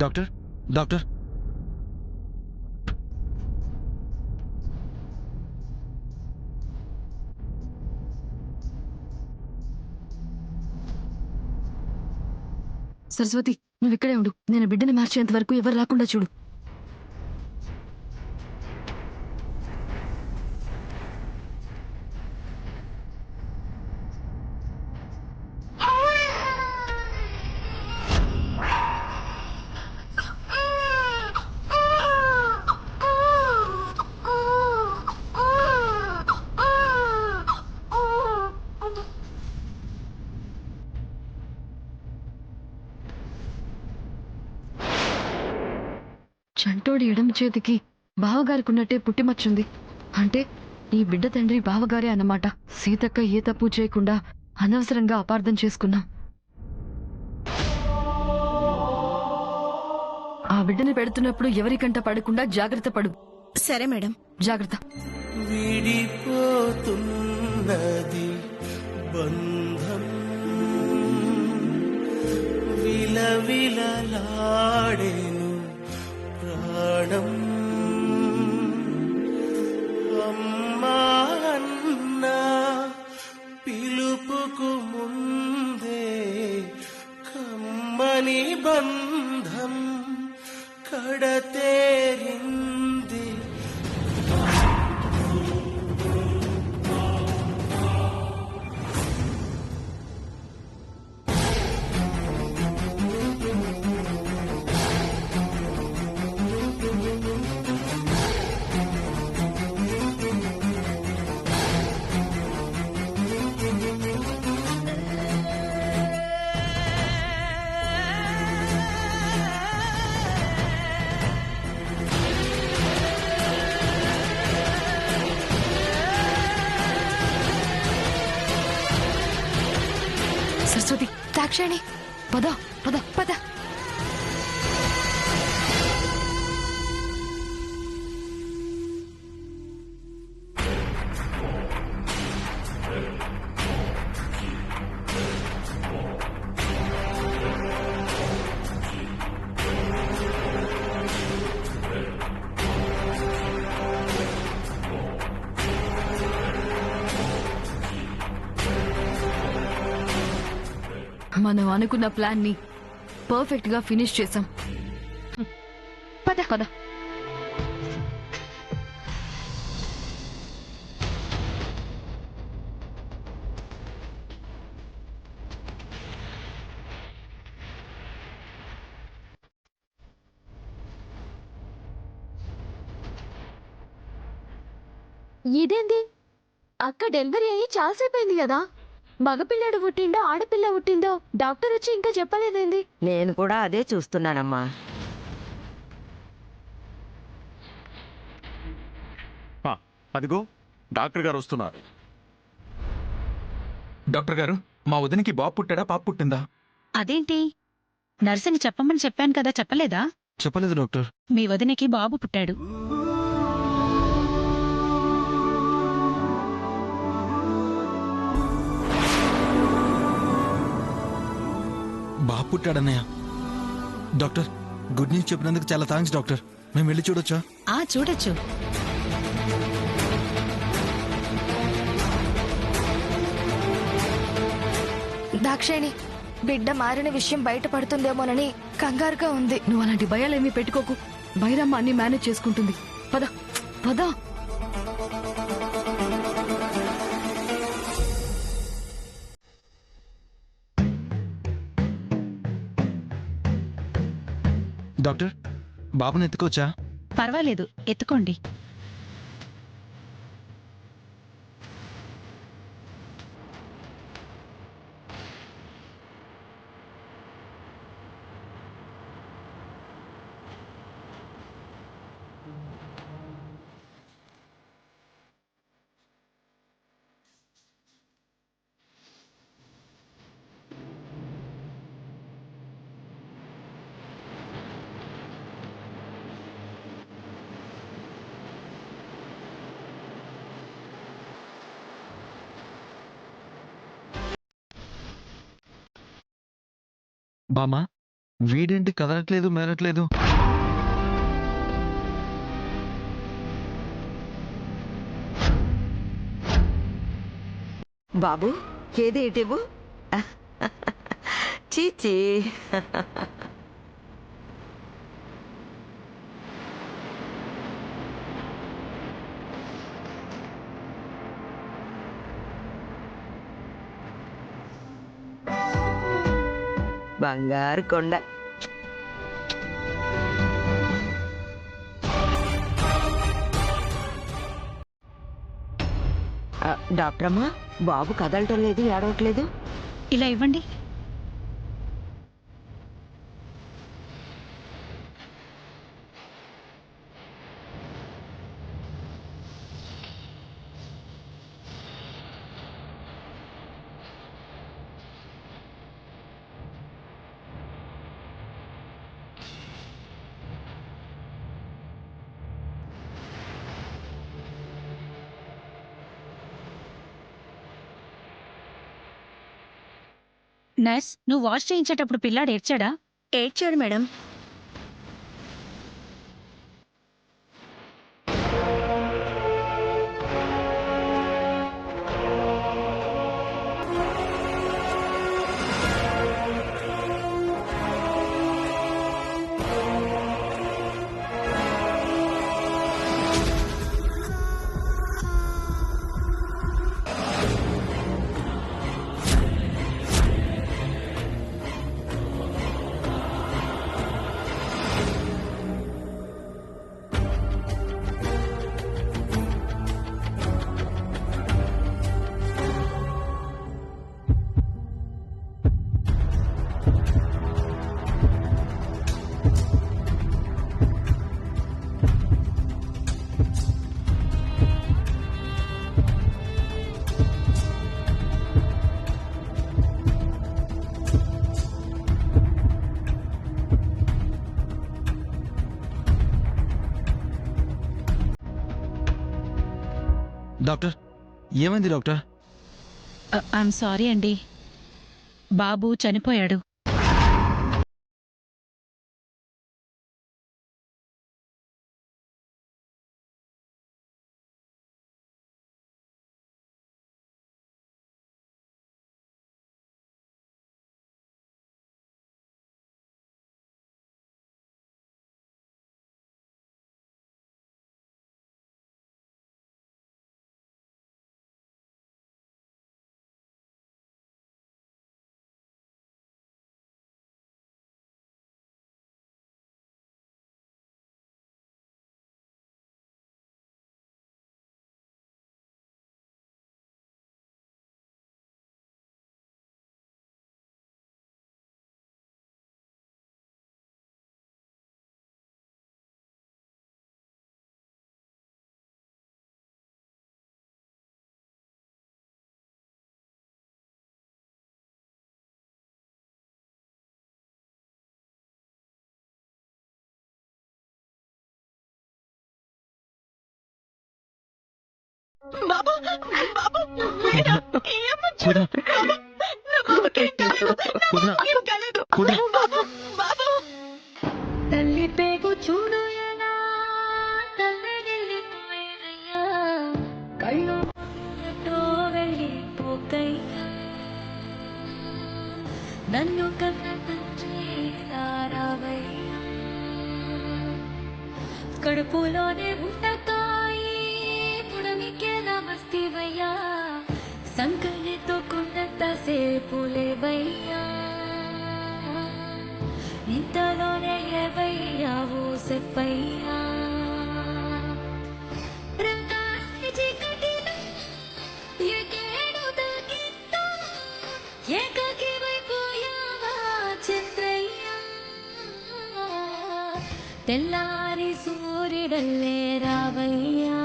Doctor doctor Saraswati, నువ్వు ఇక్కడే ఉండు. నేను బిడ్డని మార్చేంత వరకు ఎవరు రాకుండా చూడు. చంటోడి ఎడమ చేతికి బావగారికి ఉన్నట్టే పుట్టిమచ్చుంది. అంటే ఈ బిడ్డ తండ్రి బావగారే అన్నమాట. సీతక్క ఏ తప్పు చేయకుండా అనవసరంగా అపార్థం చేసుకున్నాం. ఆ బిడ్డని పెడుతున్నప్పుడు ఎవరికంట పడకుండా జాగ్రత్త పడు. సరే మేడం. జాగ్రత్త. విడిపోతున్నది బంధం విలవిలలాడెను ప్రాణం అమ్మా అన్న పిలుపుకు ముందే కమ్మని బంధం కడతేరింది. సరస్వతి, దాక్షాయణి, పద పద పద. మనం అనుకున్న ప్లాన్ ని పర్ఫెక్ట్ గా ఫినిష్ చేసాం. పద పద. ఇదేంది అక్క? డెలివరీ అయ్యి చాలాసేపు అయింది కదా. మగపిల్లాడు పుట్టిండో ఆడపిల్ల పుట్టిందో డాక్టర్ వచ్చి ఇంకా చెప్పలేదేంది? నేను కూడా అదే చూస్తున్నానమ్మా. అదిగో డాక్టర్ గారు వస్తున్నారు. డాక్టర్ గారు, మా వదినికి బాబు పుట్టాడా పాప పుట్టిందా? అదేంటి, నర్సుని చెప్పమని చెప్పాను కదా, చెప్పలేదా? చెప్పలేదు డాక్టర్. మీ వదినికి బాబు పుట్టాడు. బాబు పుట్టాడన్నయ్య. డాక్టర్, గుడ్ న్యూస్ చెప్పినందుకు చాలా థ్యాంక్స్ డాక్టర్. మేము వెళ్ళి చూడొచ్చా? చూడొచ్చు. దాక్షాయణి, బిడ్డ మారిన విషయం బయటపడుతుందేమోనని కంగారుగా ఉంది. నువ్వు అలాంటి భయాలేమీ పెట్టుకోకు. బైరమ్మ అన్ని మేనేజ్ చేసుకుంటుంది. పద పద. డాక్టర్, బాబుని ఎత్తుకోవచ్చా? పర్వాలేదు, ఎత్తుకోండి. బామ్మా, వీడేంటి కదలట్లేదు మేరట్లేదు? బాబు ఏది ఇటివు చీచి బంగారు కొండ. డాక్టర్ అమ్మా, బాబు కదలటం లేదు, ఏడవట్లేదు. ఇలా ఇవ్వండి. నర్స్, నువ్వు వాష్ చేయించేటప్పుడు పిల్లాడు ఏడ్చాడా? ఏడ్చాడు మేడం. డాక్టర్, ఏమైంది డాక్టర్? ఐఎమ్ సారీ అండి, బాబు చనిపోయాడు. తల్లి పేగు చూడు ఎలా తల్లడిల్లిపోయేదయ్యా, కళ్ళు ఎటో వెళ్ళిపోకయ్యా, నన్ను కన్న తండ్రి రావయ్యా, కడుపులోనే ఉండకాయి పుడమికేలా మస్తివయ్యా, సంకలితో కొండంత సేపు లేవయ్యా, ఇంతలోనే ఏవయ్యావో చెప్పయ్యా, రంగాసి చీకటిలో ఎకేడు దాగిందో ఏకాకివైపోయావా చంద్రయ్యా, తెల్లారి సూర్యుడల్లే రావయ్యా.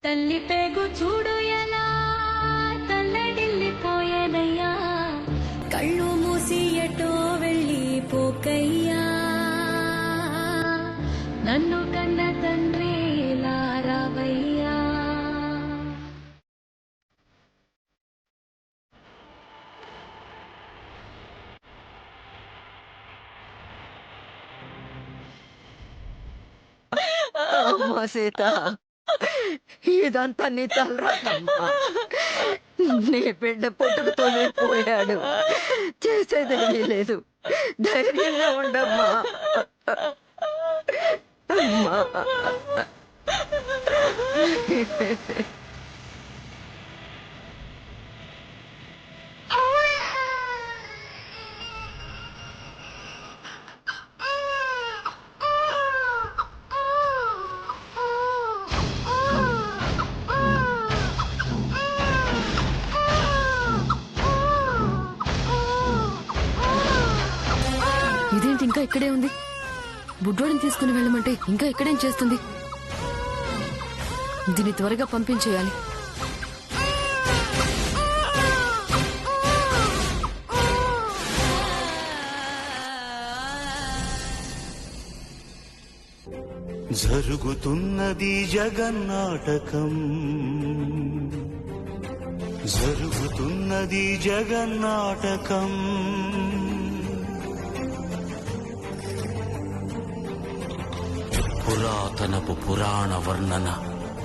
తల్లి పేగు చూడు ఎలా తల్లడిల్లిపోయేదయ్యా, కళ్ళు మూసి ఎటో వెళ్ళిపోకయ్యా, నన్ను కన్న తండ్రి రావయ్యా. అమ్మా సీత, ఇదంతా నీ తలరాతమ్మా. నీ బిడ్డ పుట్టుకతోనే పోయాడు, చేసేదేమీ లేదు. ధైర్యంగా ఉండమ్మా. అమ్మా ఇదేంటి ఇంకా ఇక్కడే ఉంది? బుడ్డోడిని తీసుకుని వెళ్ళమంటే ఇంకా ఇక్కడేం చేస్తుంది? దీన్ని త్వరగా పంపించేయాలి. జరుగుతున్నది జగన్నాటకం, జరుగుతున్నది జగన్నాటకం. పురాతనపు పురాణ వర్ణన,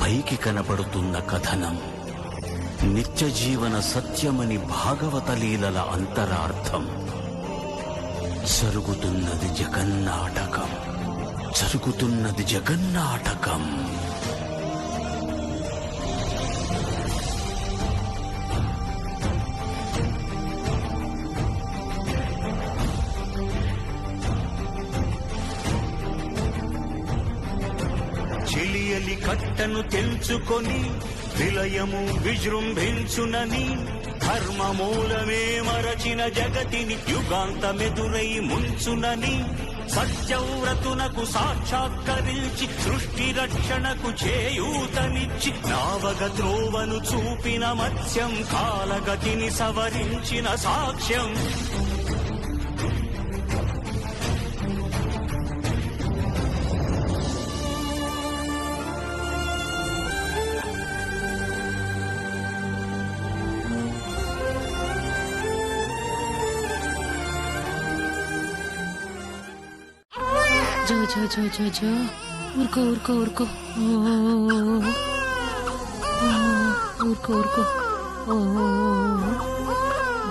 పైకి కనబడుతున్న కథనం, నిత్య జీవన సత్యమని భాగవత లీలల అంతరార్థం. జరుగుతున్నది జగన్నాటకం, జరుగుతున్నది జగన్నాటకం. చెలియలి కట్టను తెంచుకొని విలయము విజృంభించునని, ధర్మమూలమే మరచిన జగతిని యుగాంతమెదురై ముంచునని, సత్యవ్రతునకు సాక్షాత్కరించి సృష్టి రక్షణకు చేయూతనిచ్చి, నావగ త్రోవను చూపిన మత్స్యం, కాలగతిని సవరించిన సాక్ష్యం. జో జో జో జో జో ఊరుకో ఊరుకో ఊరుకో ఊరుకో ఊరుకో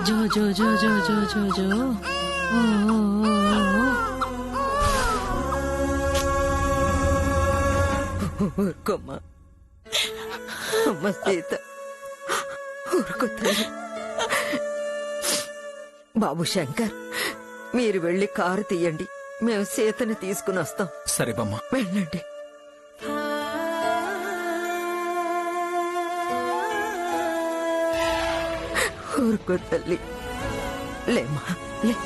జో జో జో జో జో జో జో ఊరుకోమ్మా. అమ్మ సీత, ఊరుకో తల్లి. బాబు శంకర్, మీరు వెళ్ళి కారు తీయండి, మేము సీతని తీసుకుని వస్తాం. సరే బామ్మ. వెళ్ళండి. ఊరుకో తల్లి, లేమ్మా లే.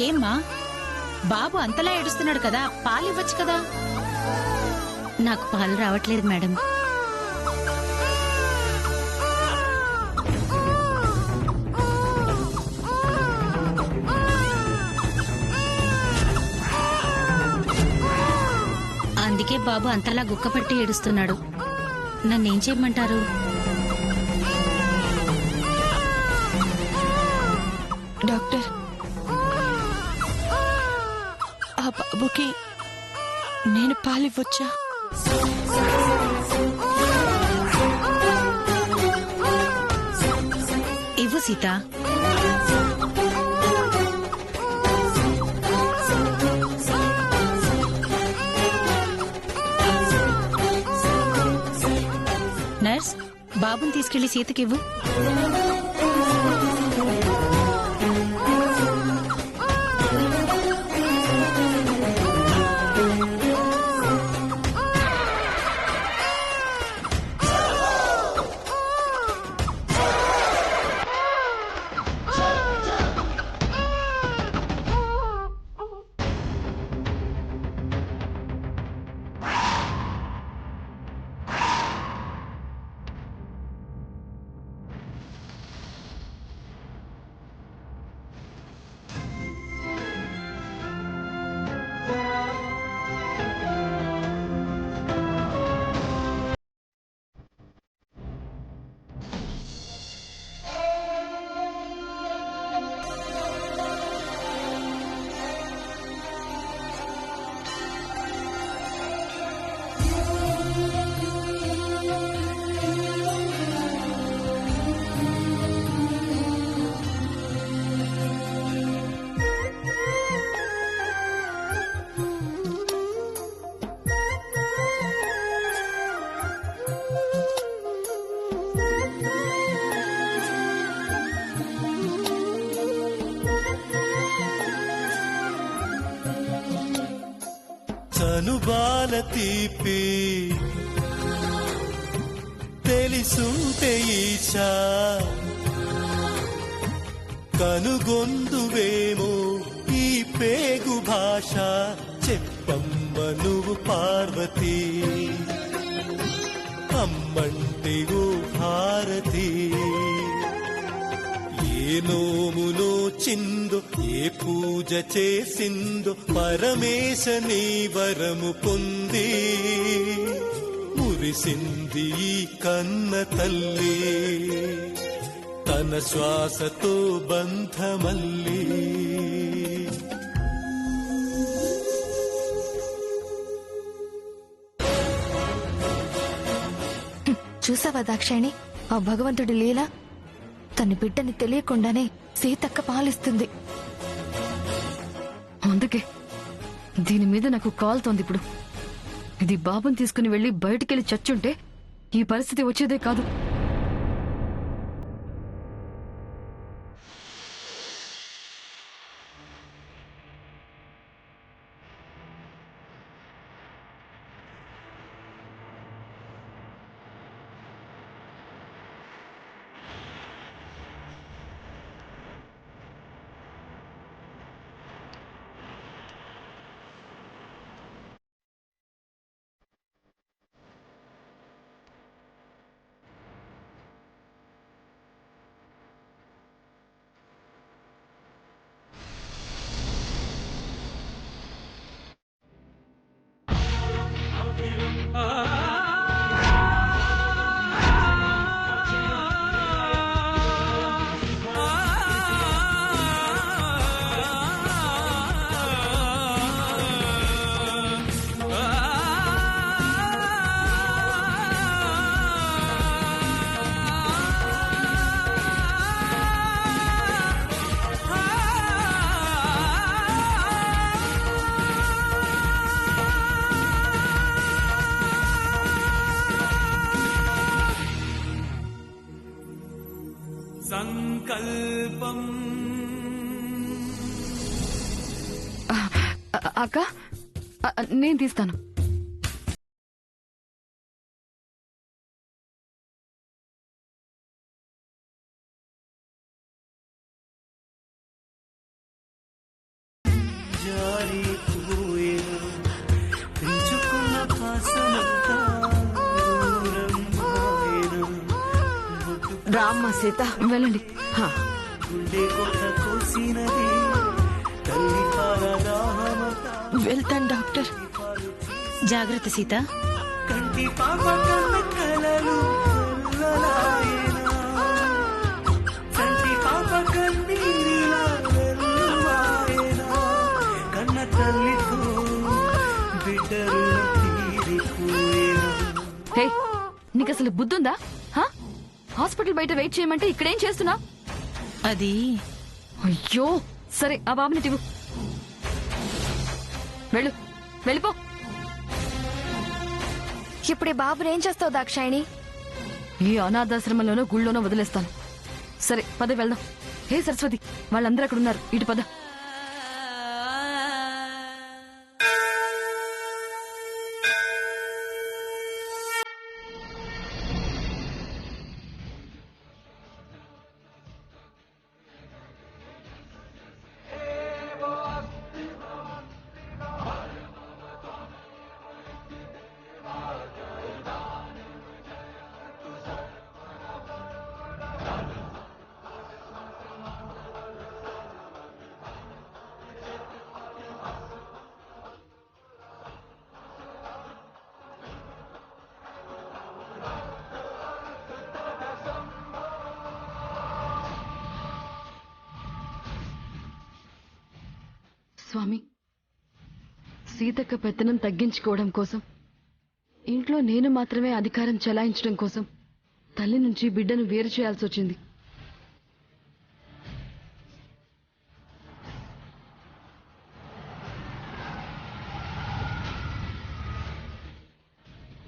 ఏమ్మా, బాబు అంతలా ఏడుస్తున్నాడు కదా, పాలు ఇవ్వచ్చు కదా. నాకు పాలు రావట్లేదు మేడం. అందుకే బాబు అంతలా గుక్కపట్టి ఏడుస్తున్నాడు. నన్నేం చేయమంటారు? డాక్టర్, ఆ బాబుకి నేను పాలివ్వచ్చా? ఇవ్వు సీత. నర్స్, బాబుని తీసుకెళ్లి సీతకివ్వు. చనుబాల తీపి తెలిసుంటే ఈశా కనుగొందువేమో ఈ పేగు భాష చెప్పమ్మ నువ్వు పార్వతి అమ్మంటే ఓ భారతి ఏ నోమునో చిందో ఏ పూజ చేసిందో పరమేశ నీ వరము పొంది మురిసింది ఈ కన్న తల్లి తన శ్వాసతో బంధమల్లి చూసావా దాక్షాయణి, ఆ భగవంతుడి లీల? తన బిడ్డని తెలియకుండానే సీతక్క పాలిస్తుంది. అందుకే దీని మీద నాకు కాలుతోంది ఇప్పుడు. ఇది బాబుని తీసుకుని వెళ్లి బయటికెళ్లి చచ్చుంటే ఈ పరిస్థితి వచ్చేదే కాదు. సంకల్పం అక్క, నేను తీస్తాను. జారిపోయేను పెంచుకున్న పాసమంతా దూరం పోయేను. రామ్మ సీత, వెళ్ళండి. హా, గుండె కొట్ట కోసినది తల్లి పారదాహమత వెళ్తాను డాక్టర్. జాగ్రత్త సీత. కంటి పాప కన్న కలలు చల్లలాయనా. కంటి పాప కన్నీరిలా వెల్లువాయనా. కన్న తల్లితో బిడ్డరు తీరిపోయేనా. హే, నీకు అసలు బుద్ధుందా? హా? హాస్పిటల్ బయట వెయిట్ చేయమంటే ఇక్కడేం చేస్తున్నా? అది అయ్యో, సరే ఆ బాబుని టివు. వెళ్ళు, వెళ్ళిపో. ఇప్పుడు ఈ బాబుని ఏం చేస్తావు దాక్షాయణి? ఈ అనాథాశ్రమంలోనో గుళ్ళోనో వదిలేస్తాను. సరే పద వెళ్దాం. హే సరస్వతి, వాళ్ళందరూ అక్కడ ఉన్నారు, ఇటు పద. స్వామి, సీతక్క పెత్తనం తగ్గించుకోవడం కోసం, ఇంట్లో నేను మాత్రమే అధికారం చెలాయించడం కోసం తల్లి నుంచి బిడ్డను వేరు చేయాల్సి వచ్చింది.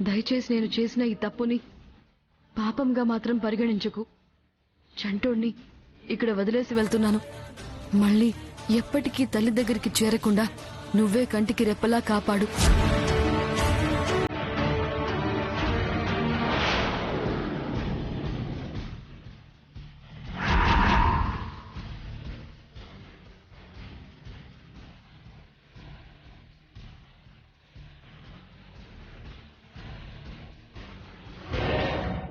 దయచేసి నేను చేసిన ఈ తప్పుని పాపంగా మాత్రం పరిగణించకు. చంటోణ్ణి ఇక్కడ వదిలేసి వెళ్తున్నాను. మళ్ళీ ఎప్పటికీ తల్లి దగ్గరికి చేరకుండా నువ్వే కంటికి రెప్పలా కాపాడు.